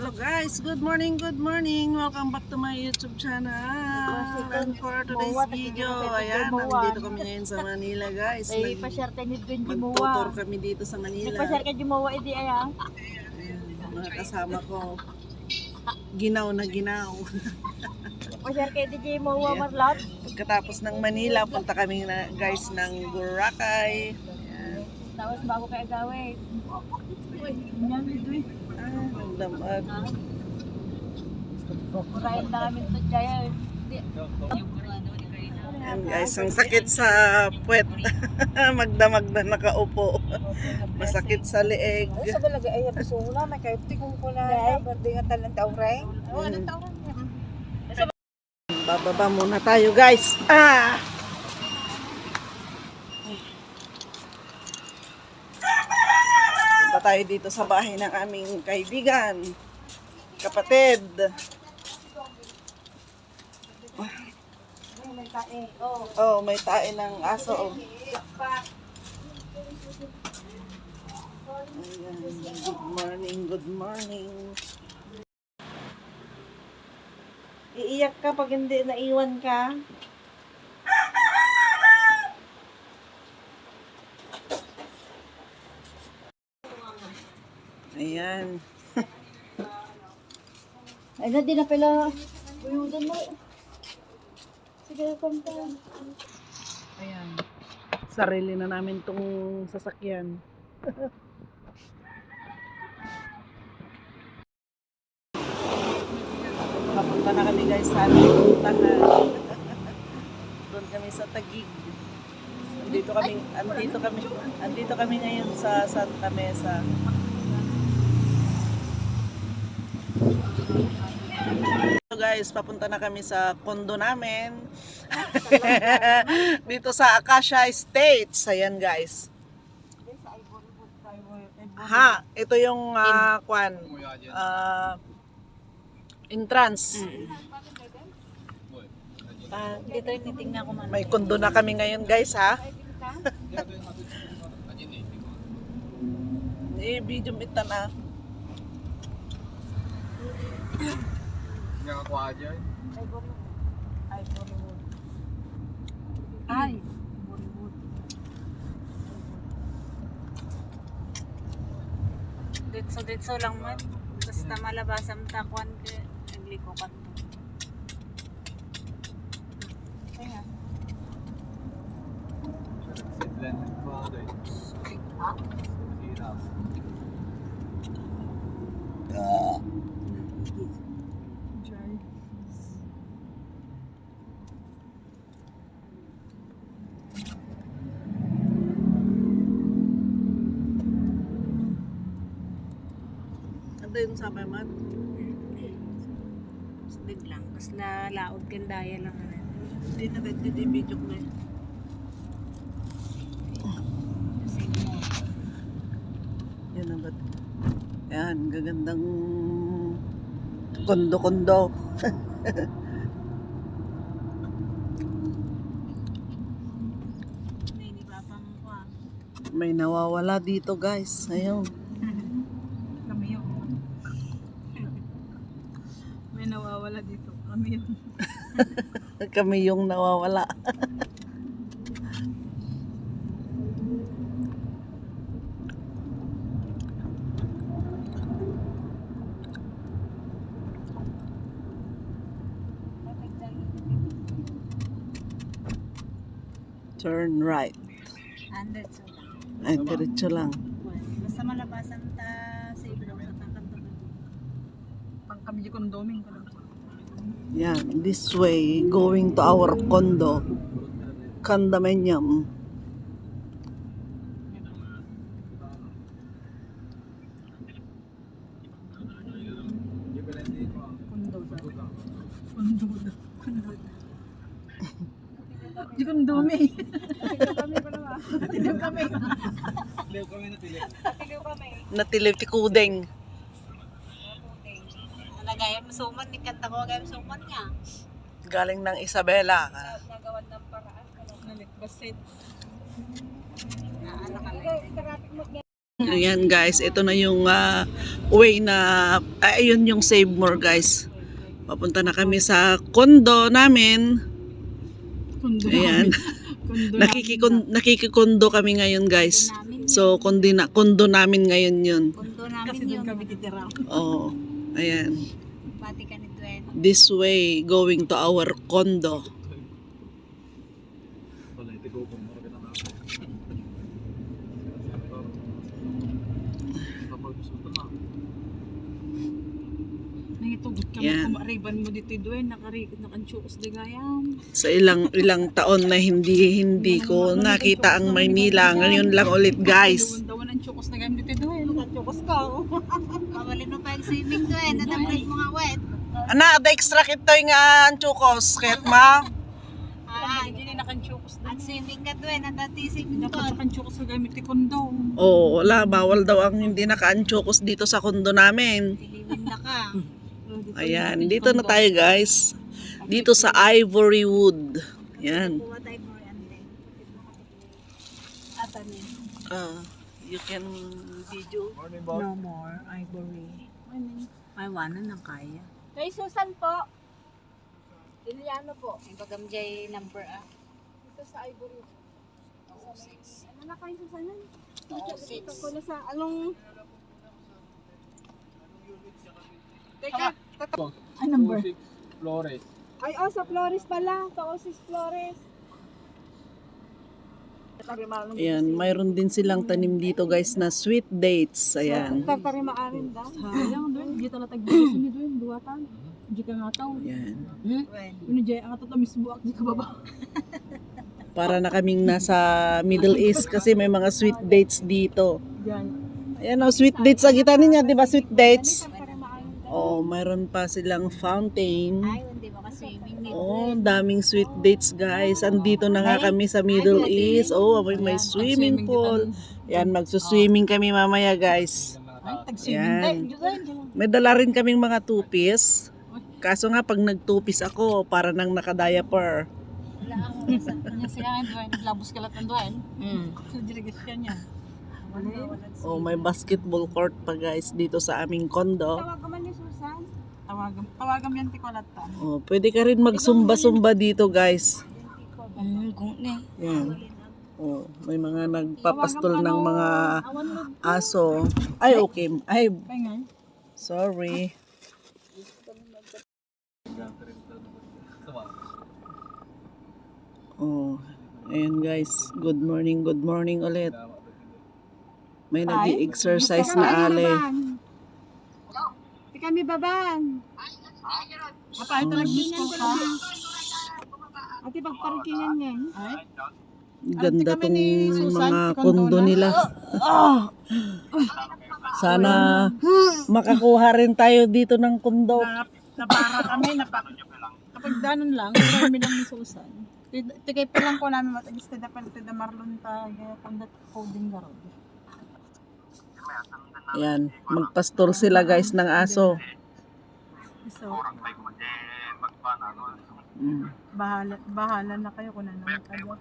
Hello guys, good morning, good morning. Welcome back to my YouTube channel. And for today's video, ayan, nandito kami ngayon sa Manila guys. Ay, pa-share tayo ni Gwen Magtutor Jimuwa. kami dito sa Manila. Nagpa-share ka Jimuwa, edi ay ah. Ayan, mga kasama ko. Ginaw na ginaw. Pa-share ka edi Jimuwa, Marlot. Pagkatapos ng Manila, punta kami na guys ng Boracay. Ayan. Tapos bago ka agawin. Uy, yan ito. Nagdamag. Kurain na kami ito dyan. Ayan guys, ang sakit sa puwet. Magdamag na nakaupo. Masakit sa leeg. Ay, sa balaga ay abisuna, may kayo tikong pula na, bardi nga talang taureng. Oo, anong taon niya? Bababa muna tayo guys. Punta tayo dito sa bahay ng aming kaibigan. Kapatid. May tae, oh. Oh, may tae ng aso. Oh. Ayan. Good morning, good morning. Iiyak ka pag hindi naiwan ka. Ayan. Ay, hindi na pala. Buyudan mo. Sige, kanta. Ayan. Sarili na namin tong sasakyan. Papunta na kami guys sa aming puntahan. Doon kami sa Taguig. Andito kami ngayon sa Santa Mesa. So guys, papunta na kami sa condo namin. Dito sa Acacia Estates. Ayan guys. Ha, ito yung entrance. Dito yung titingnan ko man. May condo na kami ngayon guys ha. I-video kita na. Nakakuha dyan. Ay, Ditso lang man. Basta malabasan takuan ka. Nagliko ka to. Kaya. Sidlan ng bagay. Ha? Hirap. Ano yung sabi man? Sabig lang. Kas na laod kandaya lang. Hindi na video ko na eh. Kasi mo. Yan na ba't? Yan, gagandang kondo-kondo. Hindi pa pang kwa. May nawawala dito guys. Ayun. Kami yun. May nawawala dito. Kami yun. Kami yung nawawala. Turn right. Andad so lang. Ay, diretso lang. Basta malabasan ta sa ibang sa kanto. Pang kami yung condoming ko lang. Yan, this way, going to our condo. Condominium. Di kondome. Liw kami natilip. Natilip ti Kudeng. Nagayam suman ni kanta ko gayam suman niya. Galing ng Isabela. Nagawan ng paraan. Nalikbasit. Anak ka. Ayan guys, ito na yung way na, ayun yung Save More guys. Papunta na kami sa condo namin. Ayan. Nakikikondo kami ngayon guys. So kondo namin ngayon yun. Kondo namin Kasi yun. doon kami titira. Oo. Ayan. Pati ka nito eh. This way going to our condo. Wala, ito ko kung marami na natin. Kapag gusto na. Nangitugot kami Yan. kumariban mo dito doon. Nakanchukos de gayam. Sa ilang taon na hindi ko nakita ang Maynila. Ngayon lang ulit guys. Dawan ang chukos na gayam dito doon. Nakachukos ka. Pawalin mo pa yung swimming to eh. Nadamay mo nga wet. Ana, da extra kitoy nga ang chukos. Kahit ma. Hindi nakanchukos na. Ang swimming ka to eh. Nadati swimming ko. Nakanchukos na gamit ni kondo. Oo, wala. Bawal daw ang hindi naka-anchokos dito sa kondo namin. Tiliwin na ka. Ayan, dito na tayo guys. Dito sa Ivory Wood. Yan. Kuha tayo mo yan din. Atanin. You can video. Morning, boss. No more ivory. Ay, wala nang kaya. Kay Susan po. Iliano po. May bagamjay number ah. Ito sa ivory. 06. Ano na kayo Susan yan? 06. Ito na sa anong... Teka, ay number. 26 Flores. Ay, sa Flores pala. Sa Osis Flores. Ayan, mayroon din silang tanim dito guys na sweet dates. Ayan. Tartari maarin da. Sayang doon. Di tala tagbilis ni doon. Buwatan. Di ka nga tao. Ayan. When? Ano jay ang atatamis buwak. Di ka baba. Para na kaming nasa Middle East kasi may mga sweet dates dito. Diyan. Ayan o, sweet dates sa gitna niya, di ba sweet dates? Tartari maarin da. Oh, mayroon pa silang fountain. Ay, hindi ba ka-swimming nito? Oh, daming sweet dates guys. Andito na nga kami sa Middle East. Oh, may swimming pool. Yan, magsuswimming kami mamaya guys. Ay, tag-swimming Yan. da. May dala rin kaming mga two-piece. Kaso nga pag nag-two-piece ako, para nang naka-diaper. Wala ako. Kanya siya nga doon. Naglabos ka lahat ng doon. So, dirigas ka niya. Oh, may basketball court pa guys dito sa aming condo. Tawagan man ni Susan. Tawagan yan tikolata. Oh, pwede ka rin magsumba-sumba dito guys. Kung ne. Yan. Oh, may mga nagpapastol ng mga aso. Ay, okay. Ay, Kaya nga. sorry. Oh, ayan guys. Good morning ulit. May nag-exercise na ale. Di kami babang. Apa, ito nag-disco ka? Ate, pagparikingan yan. Ay? Ganda tong mga kondo nila. Sana makakuha rin tayo dito ng kondo. Napara kami, kapag danon lang, marami lang ni Susan. Tigay pa lang ko namin matagis na dapat ito marlon ta, kundat coding garod. Ayan, magpastol sila guys ng aso. So, Mm. bahala na kayo kung ano kayo.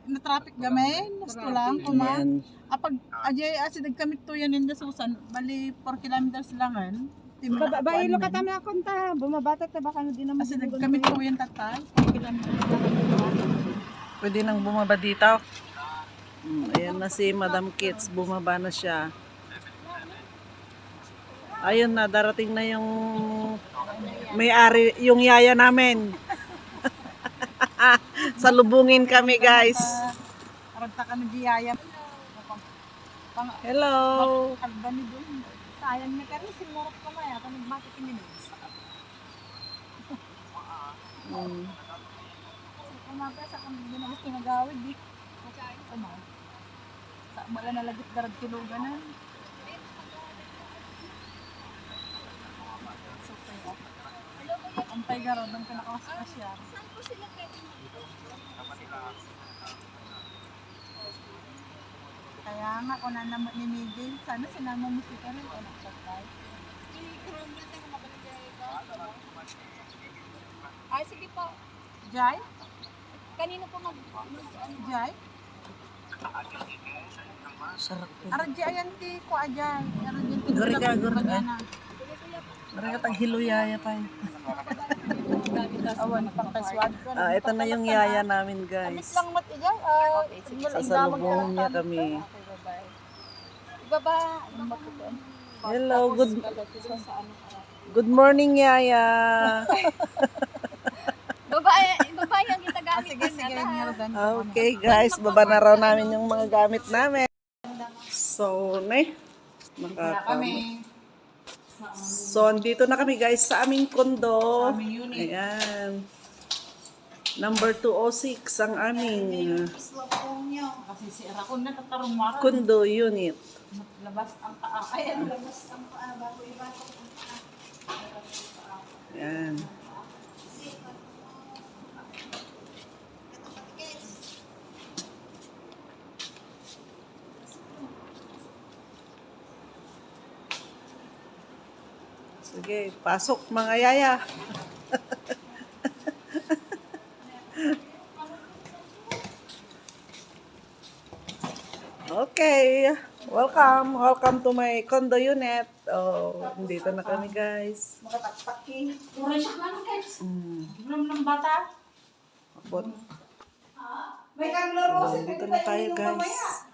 Na-traffic gamen, gusto lang kuma. Ayan. Apag ajay asid kami to yan in the Susan, bali 4 kilometers langan. Bailo ka tama konta. Bumabatat na baka din naman. Asid kami to yan tatay, 4 kilometers. Pwede nang bumaba dito. Ayan na si Madam Kits, bumaba na siya. Ayun na, darating na yung may-ari, yung yaya namin. Salubungin kami guys. Aragta ka ng biyaya. Hello. Kalba ni doon. Sayang na ka rin, sinurot ko maya. Kung nagbati minutes. Kumapa sa kung hindi na gusto nagawid di. Sama. Sa wala na lagit darag kilugan na. Antay garod ang pinakawaskasyar. Kaya nga kung naman ni Miguel, sana sinama mo si Karen o nagsakay. Ay, sige po. Jai? Kanino po Jai? Sarap po. Arji ayan ti ko ajay. Arji ti. Gari ka, gari ka. Bagana. Marami tag hiluyaya pa. Awan pang kaswad ko. Ito na yung yaya namin Amis guys. lang mat ijay. Sasalubong niya kami. Ibaba. Hello, good morning yaya. Babae ang ginagamit. Sige, sige. Okay guys, baba na raw namin yung mga gamit namin. So, Kami. So, andito na kami guys sa aming kondo. Aming unit. Ayan. Number 206 ang aming Kasi si Rakon na tatarong mara. kondo unit. Labas ang paa. Ayan. Labas ang paa bago ibasok ang paa. Ayan. Sige, pasok mga yaya. Okay, welcome to my condo unit. Oh, dito na kami guys. Makatakpaki. Mura siya lang guys. Belum ng bata. Abot. May kanglaro. Dito na tayo guys.